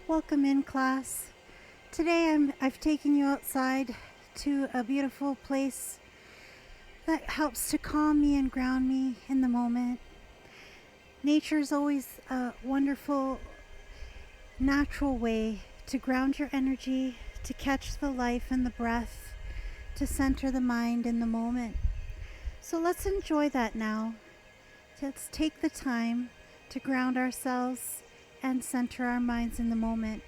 Welcome in, class. Today I've taken you outside to a beautiful place that helps to calm me and ground me in the moment. Nature is always a wonderful, natural way to ground your energy, to catch the life and the breath, to center the mind in the moment. So let's enjoy that now. Let's take the time to ground ourselves and center our minds in the moment.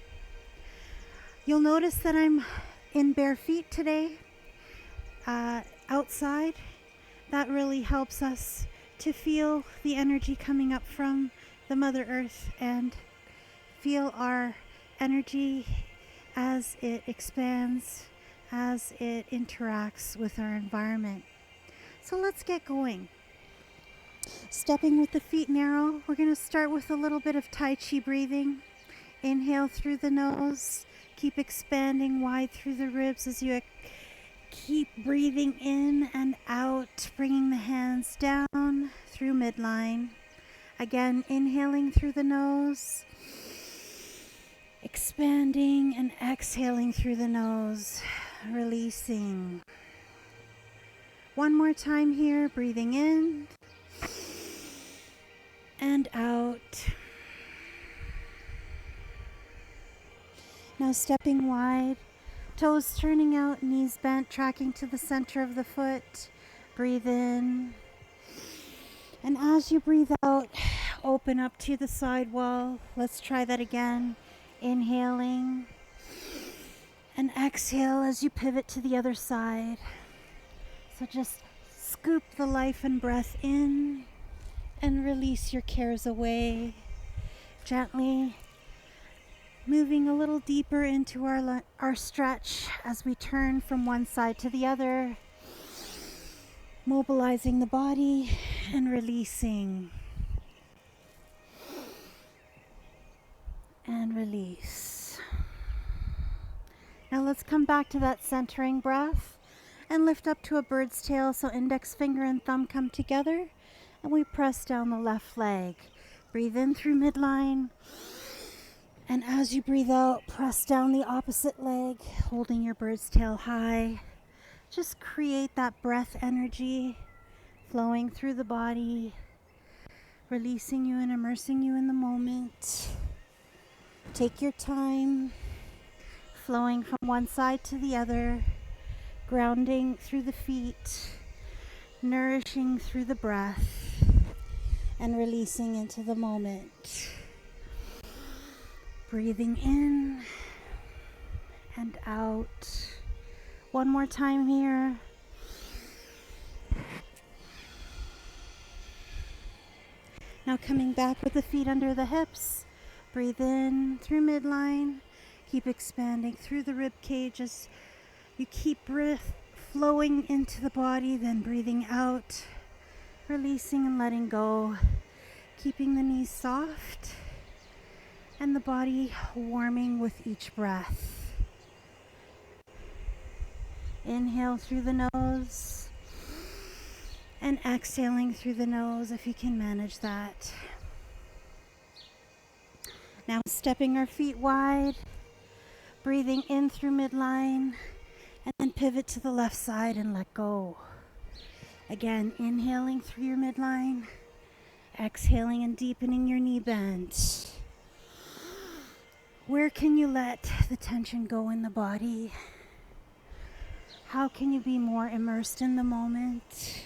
You'll notice that I'm in bare feet today, outside. That really helps us to feel the energy coming up from the Mother Earth and feel our energy as it expands, as it interacts with our environment. So let's get going. Stepping with the feet narrow, we're going to start with a little bit of Tai Chi breathing. Inhale through the nose. Keep expanding wide through the ribs as you keep breathing in and out, bringing the hands down through midline. Again, inhaling through the nose, expanding and exhaling through the nose, releasing. One more time here, breathing in and out. Now stepping wide, toes turning out, knees bent, tracking to the center of the foot. Breathe in. And as you breathe out, open up to the side wall. Let's try that again. Inhaling and exhale as you pivot to the other side. So just scoop the life and breath in and release your cares away. Gently moving a little deeper into our stretch as we turn from one side to the other, mobilizing the body and releasing. And release. Now let's come back to that centering breath and lift up to a bird's tail, so index finger and thumb come together and we press down the left leg. Breathe in through midline. And as you breathe out, press down the opposite leg, holding your bird's tail high. Just create that breath energy flowing through the body, releasing you and immersing you in the moment. Take your time, flowing from one side to the other, grounding through the feet, nourishing through the breath, and releasing into the moment. Breathing in and out. One more time here. Now coming back with the feet under the hips. Breathe in through midline. Keep expanding through the rib cage as you keep breath flowing into the body, then breathing out, releasing and letting go, keeping the knees soft and the body warming with each breath. Inhale through the nose and exhaling through the nose if you can manage that. Now stepping our feet wide, breathing in through midline, and then pivot to the left side and let go. Again, inhaling through your midline, exhaling and deepening your knee bend. Where can you let the tension go in the body? How can you be more immersed in the moment?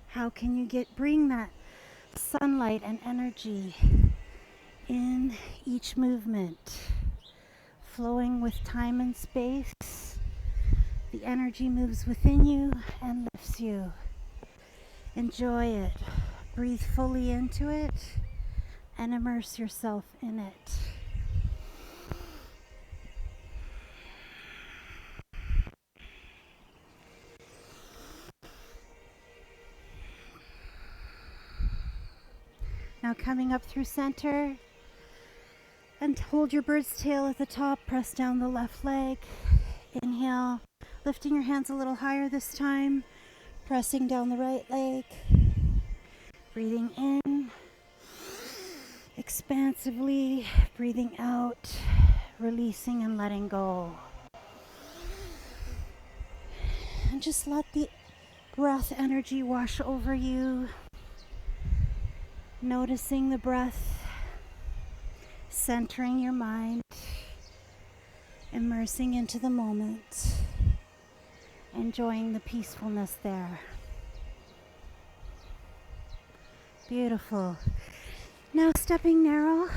How can you bring that sunlight and energy in each movement, flowing with time and space? The energy moves within you and lifts you. Enjoy it. Breathe fully into it and immerse yourself in it. Now coming up through center, and hold your bird's tail at the top. Press down the left leg. Inhale, lifting your hands a little higher this time. Pressing down the right leg. Breathing in. expansively, breathing out, releasing and letting go. And just let the breath energy wash over you. Noticing the breath, centering your mind, immersing into the moment, enjoying the peacefulness there. Beautiful. Now stepping narrow,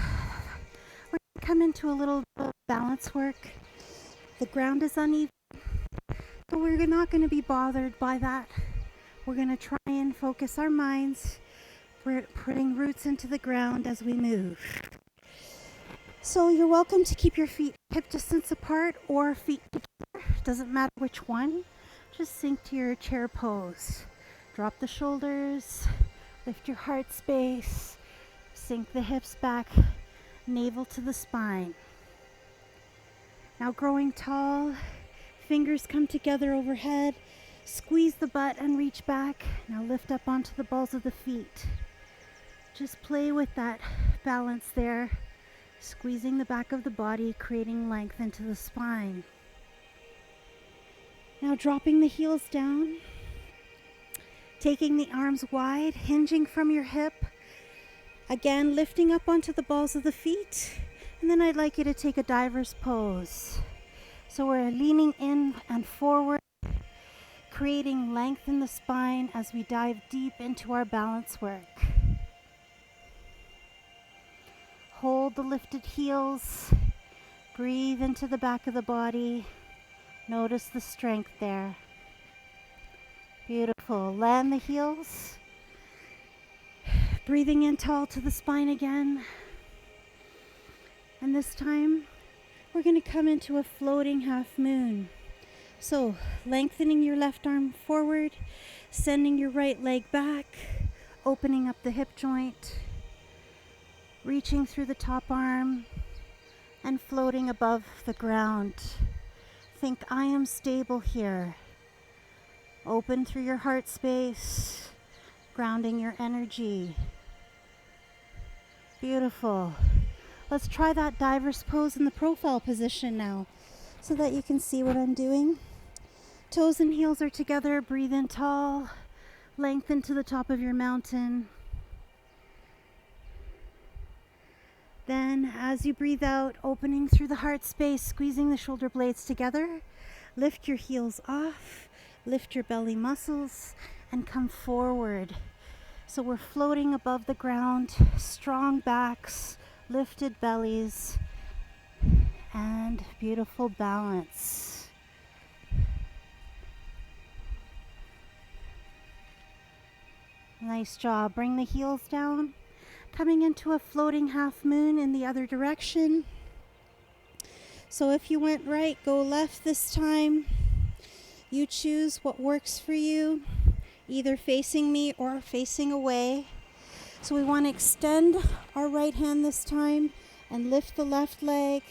we're going to come into a little balance work. The ground is uneven, but we're not going to be bothered by that. We're going to try and focus our minds. We're putting roots into the ground as we move. So you're welcome to keep your feet hip distance apart or feet together. Doesn't matter which one. Just sink to your chair pose. Drop the shoulders, lift your heart space, sink the hips back, navel to the spine. Now growing tall, fingers come together overhead, squeeze the butt and reach back. Now lift up onto the balls of the feet. Just play with that balance there, squeezing the back of the body, creating length into the spine. Now dropping the heels down, taking the arms wide, hinging from your hip. Again, lifting up onto the balls of the feet. And then I'd like you to take a diver's pose. So we're leaning in and forward, creating length in the spine as we dive deep into our balance work. Hold the lifted heels. Breathe into the back of the body. Notice the strength there. Beautiful. Land the heels. Breathing in tall to the spine again. And this time, we're going to come into a floating half moon. So, lengthening your left arm forward, sending your right leg back, opening up the hip joint, reaching through the top arm, and floating above the ground. Think, I am stable here. Open through your heart space, grounding your energy. Beautiful. Let's try that diver's pose in the profile position now, so that you can see what I'm doing. Toes and heels are together. Breathe in tall. Lengthen to the top of your mountain. Then, as you breathe out, opening through the heart space, squeezing the shoulder blades together. Lift your heels off. Lift your belly muscles and come forward. So we're floating above the ground. Strong backs, lifted bellies, and beautiful balance. Nice job. Bring the heels down. Coming into a floating half moon in the other direction. So if you went right, go left this time. You choose what works for you, either facing me or facing away. So we want to extend our right hand this time and lift the left leg.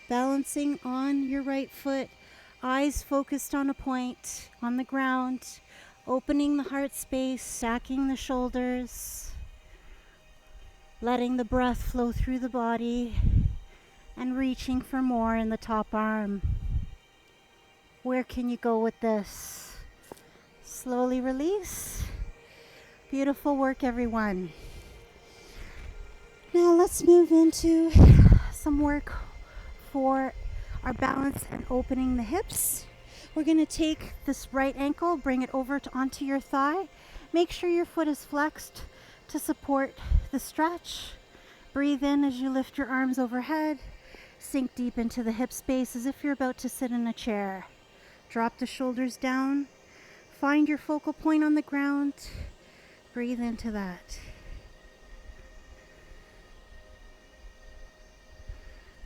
Balancing on your right foot, eyes focused on a point on the ground. Opening the heart space, stacking the shoulders, letting the breath flow through the body, and reaching for more in the top arm. Where can you go with this? Slowly release. Beautiful work, everyone. Now let's move into some work for our balance and opening the hips. We're going to take this right ankle, bring it over onto your thigh. Make sure your foot is flexed to support the stretch. Breathe in as you lift your arms overhead. Sink deep into the hip space as if you're about to sit in a chair. Drop the shoulders down. Find your focal point on the ground. Breathe into that.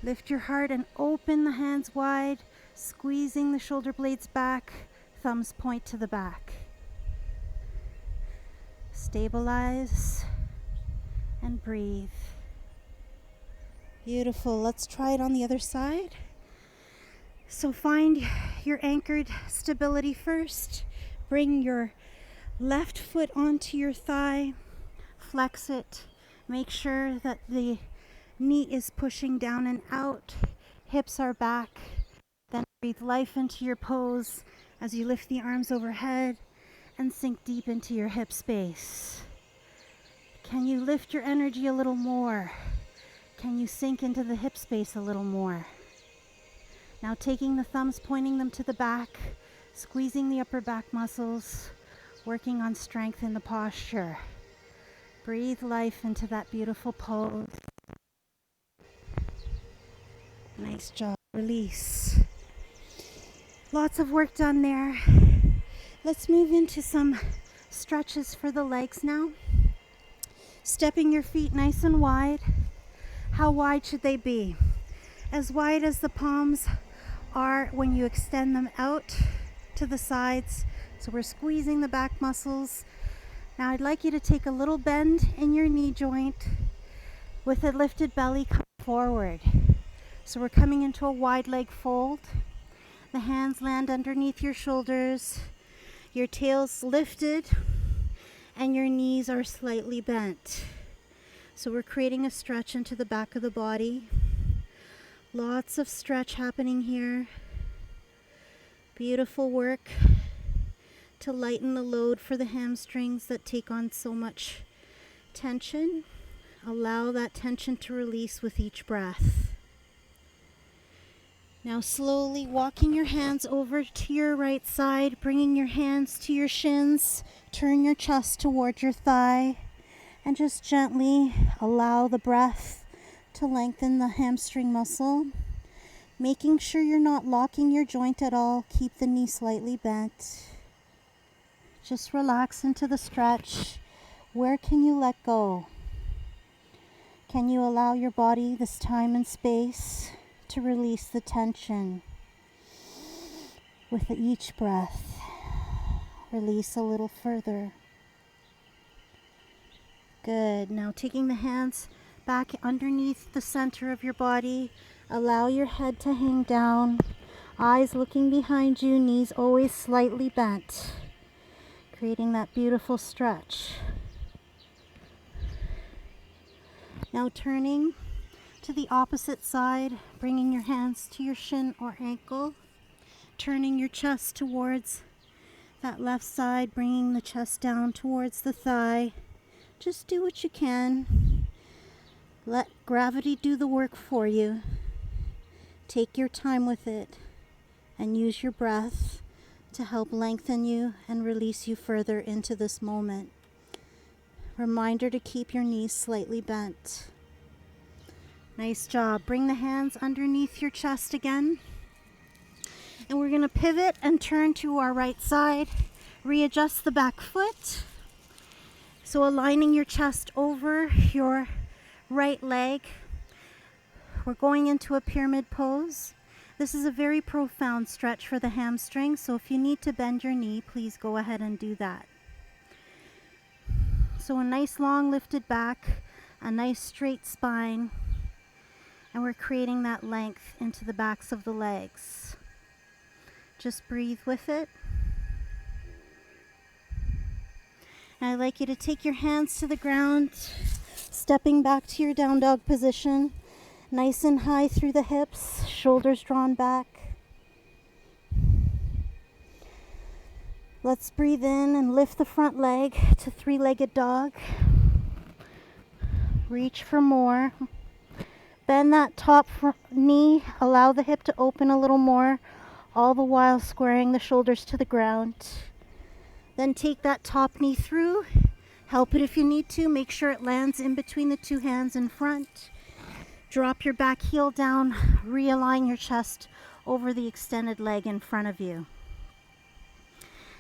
Lift your heart and open the hands wide. Squeezing the shoulder blades back, thumbs point to the back. Stabilize and breathe. Beautiful. Let's try it on the other side. So find your anchored stability first. Bring your left foot onto your thigh. Flex it. Make sure that the knee is pushing down and out, hips are back. Then breathe life into your pose as you lift the arms overhead and sink deep into your hip space. Can you lift your energy a little more? Can you sink into the hip space a little more? Now taking the thumbs, pointing them to the back, squeezing the upper back muscles, working on strength in the posture. Breathe life into that beautiful pose. Nice job. Release. Lots of work done there. Let's move into some stretches for the legs now. Stepping your feet nice and wide. How wide should they be? As wide as the palms are when you extend them out to the sides. So we're squeezing the back muscles. Now I'd like you to take a little bend in your knee joint with a lifted belly come forward. So we're coming into a wide leg fold. The hands land underneath your shoulders. Your tail's lifted and your knees are slightly bent. So we're creating a stretch into the back of the body. Lots of stretch happening here. Beautiful work to lighten the load for the hamstrings that take on so much tension. Allow that tension to release with each breath. Now slowly walking your hands over to your right side, bringing your hands to your shins, turn your chest toward your thigh, and just gently allow the breath to lengthen the hamstring muscle. Making sure you're not locking your joint at all. Keep the knee slightly bent. Just relax into the stretch. Where can you let go? Can you allow your body this time and space to release the tension? With each breath, release a little further. Good. Now taking the hands back underneath the center of your body, allow your head to hang down, eyes looking behind you, knees always slightly bent, creating that beautiful stretch. Now turning to the opposite side, bringing your hands to your shin or ankle, turning your chest towards that left side, bringing the chest down towards the thigh. Just do what you can. Let gravity do the work for you. Take your time with it and use your breath to help lengthen you and release you further into this moment. Reminder to keep your knees slightly bent. Nice job. Bring the hands underneath your chest again. And we're going to pivot and turn to our right side. Readjust the back foot. So aligning your chest over your right leg. We're going into a pyramid pose. This is a very profound stretch for the hamstring, so if you need to bend your knee, please go ahead and do that. So a nice long lifted back, a nice straight spine, and we're creating that length into the backs of the legs. Just breathe with it. And I'd like you to take your hands to the ground, stepping back to your down dog position. Nice and high through the hips, shoulders drawn back. Let's breathe in and lift the front leg to three-legged dog. Reach for more. Bend that top knee, allow the hip to open a little more, all the while squaring the shoulders to the ground. Then take that top knee through. Help it if you need to. Make sure it lands in between the two hands in front. Drop your back heel down, realign your chest over the extended leg in front of you.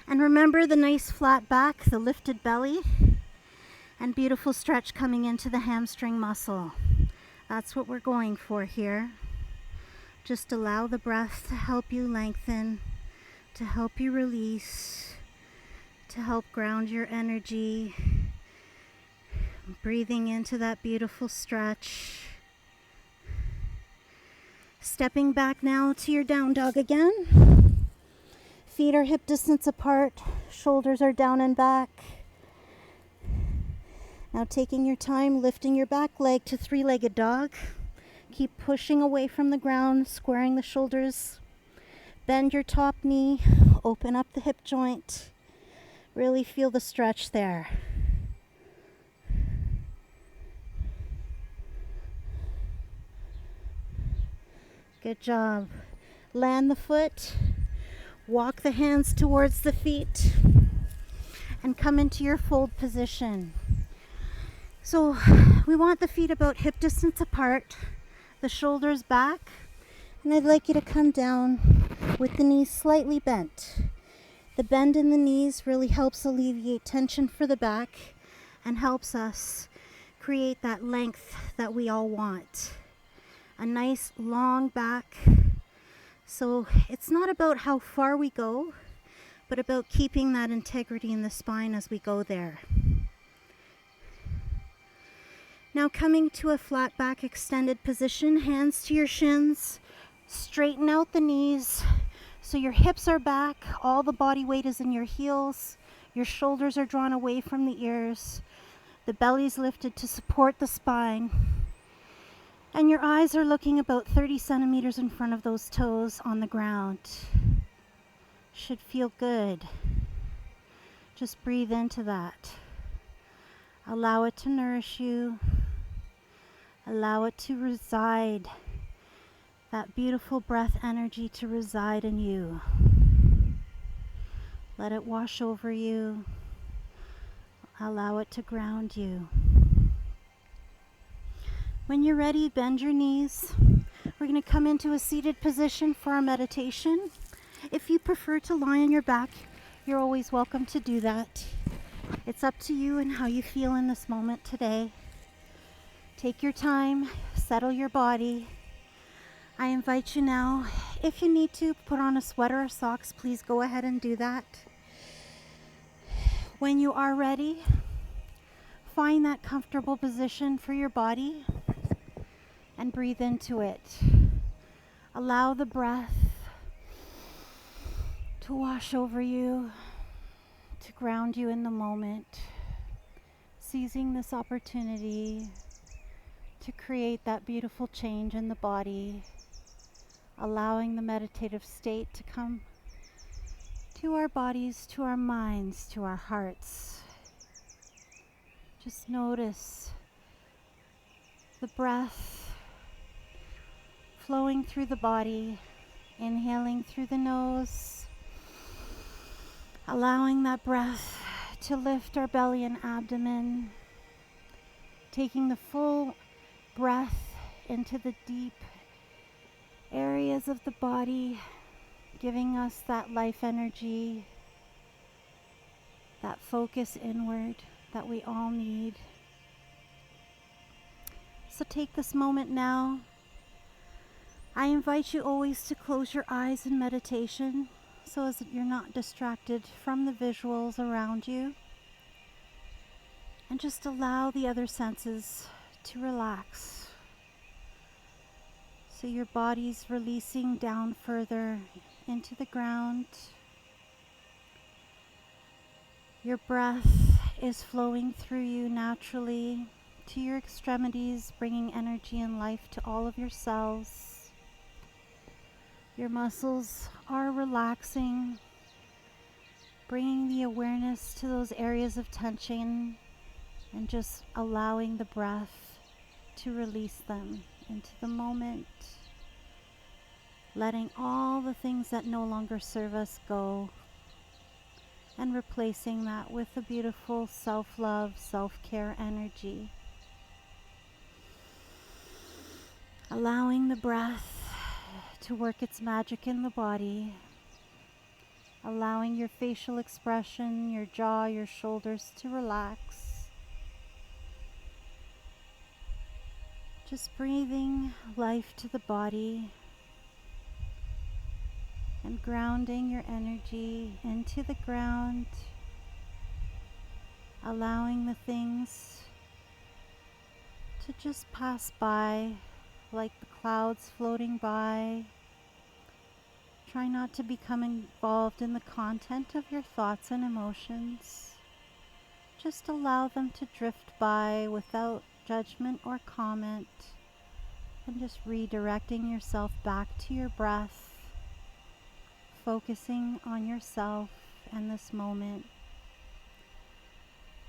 And remember the nice flat back, the lifted belly, and beautiful stretch coming into the hamstring muscle. That's what we're going for here. Just allow the breath to help you lengthen, to help you release, to help ground your energy. Breathing into that beautiful stretch. Stepping back now to your down dog again. Feet are hip distance apart, shoulders are down and back. Now taking your time, lifting your back leg to three-legged dog. Keep pushing away from the ground, squaring the shoulders. Bend your top knee, open up the hip joint. Really feel the stretch there. Good job. Land the foot, walk the hands towards the feet, and come into your fold position. So we want the feet about hip distance apart, the shoulders back, and I'd like you to come down with the knees slightly bent. The bend in the knees really helps alleviate tension for the back and helps us create that length that we all want. A nice long back. So it's not about how far we go, but about keeping that integrity in the spine as we go there. Now coming to a flat back extended position, hands to your shins, straighten out the knees so your hips are back, all the body weight is in your heels, your shoulders are drawn away from the ears, the belly's lifted to support the spine, and your eyes are looking about 30 centimeters in front of those toes on the ground. Should feel good. Just breathe into that. Allow it to nourish you. Allow it to reside, that beautiful breath energy to reside in you. Let it wash over you. Allow it to ground you. When you're ready, bend your knees. We're going to come into a seated position for our meditation. If you prefer to lie on your back, you're always welcome to do that. It's up to you and how you feel in this moment today. Take your time, settle your body. I invite you now, if you need to put on a sweater or socks, please go ahead and do that. When you are ready, find that comfortable position for your body and breathe into it. Allow the breath to wash over you, to ground you in the moment, seizing this opportunity to create that beautiful change in the body, allowing the meditative state to come to our bodies, to our minds, to our hearts. Just notice the breath flowing through the body, inhaling through the nose, allowing that breath to lift our belly and abdomen, taking the full breath into the deep areas of the body, giving us that life energy, that focus inward that we all need. So take this moment now. I invite you always to close your eyes in meditation so as you're not distracted from the visuals around you. And just allow the other senses to relax. So your body's releasing down further into the ground. Your breath is flowing through you naturally to your extremities, bringing energy and life to all of your cells. Your muscles are relaxing, bringing the awareness to those areas of tension and just allowing the breath to release them into the moment, letting all the things that no longer serve us go and replacing that with a beautiful self-love, self-care energy. Allowing the breath to work its magic in the body, allowing your facial expression, your jaw, your shoulders to relax. Just breathing life to the body and grounding your energy into the ground, allowing the things to just pass by like the clouds floating by. Try not to become involved in the content of your thoughts and emotions. Just allow them to drift by without judgment or comment, and just redirecting yourself back to your breath, focusing on yourself and this moment,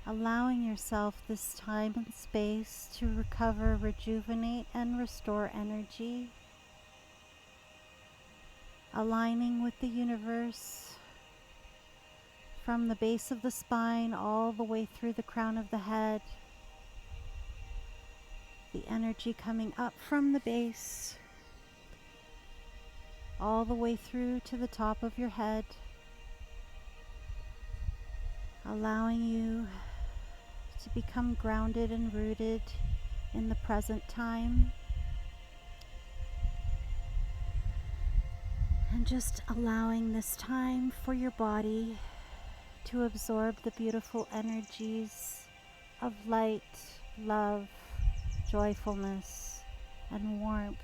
allowing yourself this time and space to recover, rejuvenate, and restore energy, aligning with the universe from the base of the spine all the way through the crown of the head, the energy coming up from the base all the way through to the top of your head, allowing you to become grounded and rooted in the present time, and just allowing this time for your body to absorb the beautiful energies of light, love, joyfulness, and warmth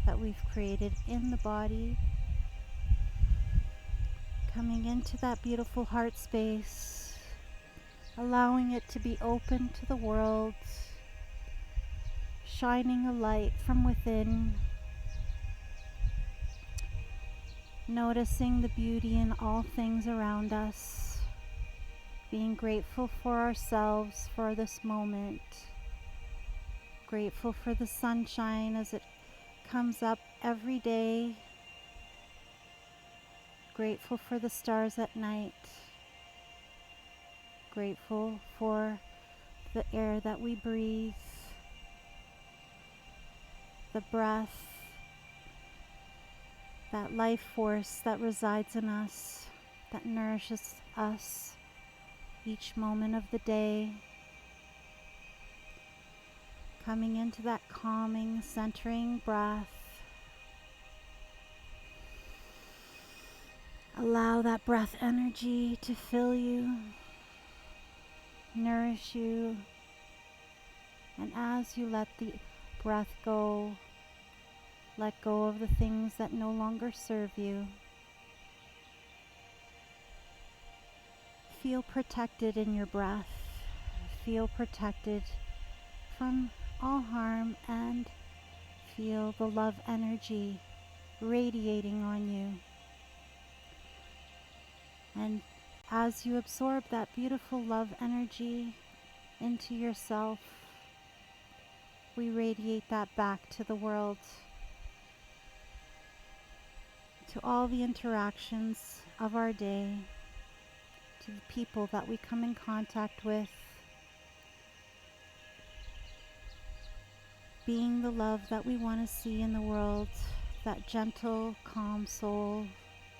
that we've created in the body, coming into that beautiful heart space, allowing it to be open to the world, shining a light from within, noticing the beauty in all things around us, being grateful for ourselves for this moment, grateful for the sunshine as it comes up every day, grateful for the stars at night, grateful for the air that we breathe, the breath, that life force that resides in us, that nourishes us each moment of the day, coming into that calming, centering breath. Allow that breath energy to fill you, nourish you, and as you let the breath go, let go of the things that no longer serve you. Feel protected in your breath. Feel protected from all harm, and feel the love energy radiating on you. And as you absorb that beautiful love energy into yourself, we radiate that back to the world, to all the interactions of our day, to the people that we come in contact with, being the love that we want to see in the world, that gentle, calm soul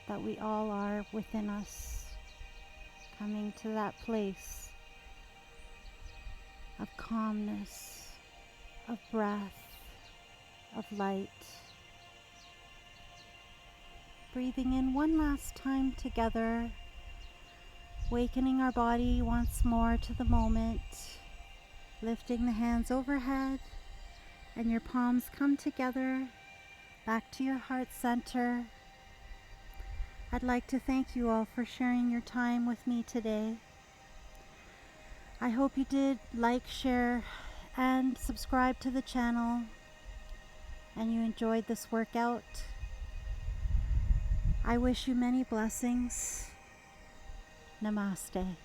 that we all are within us, coming to that place of calmness, of breath, of light. Breathing in one last time together, wakening our body once more to the moment, lifting the hands overhead, and your palms come together back to your heart center. I'd like to thank you all for sharing your time with me today. I hope you did like, share, and subscribe to the channel, and you enjoyed this workout. I wish you many blessings. Namaste.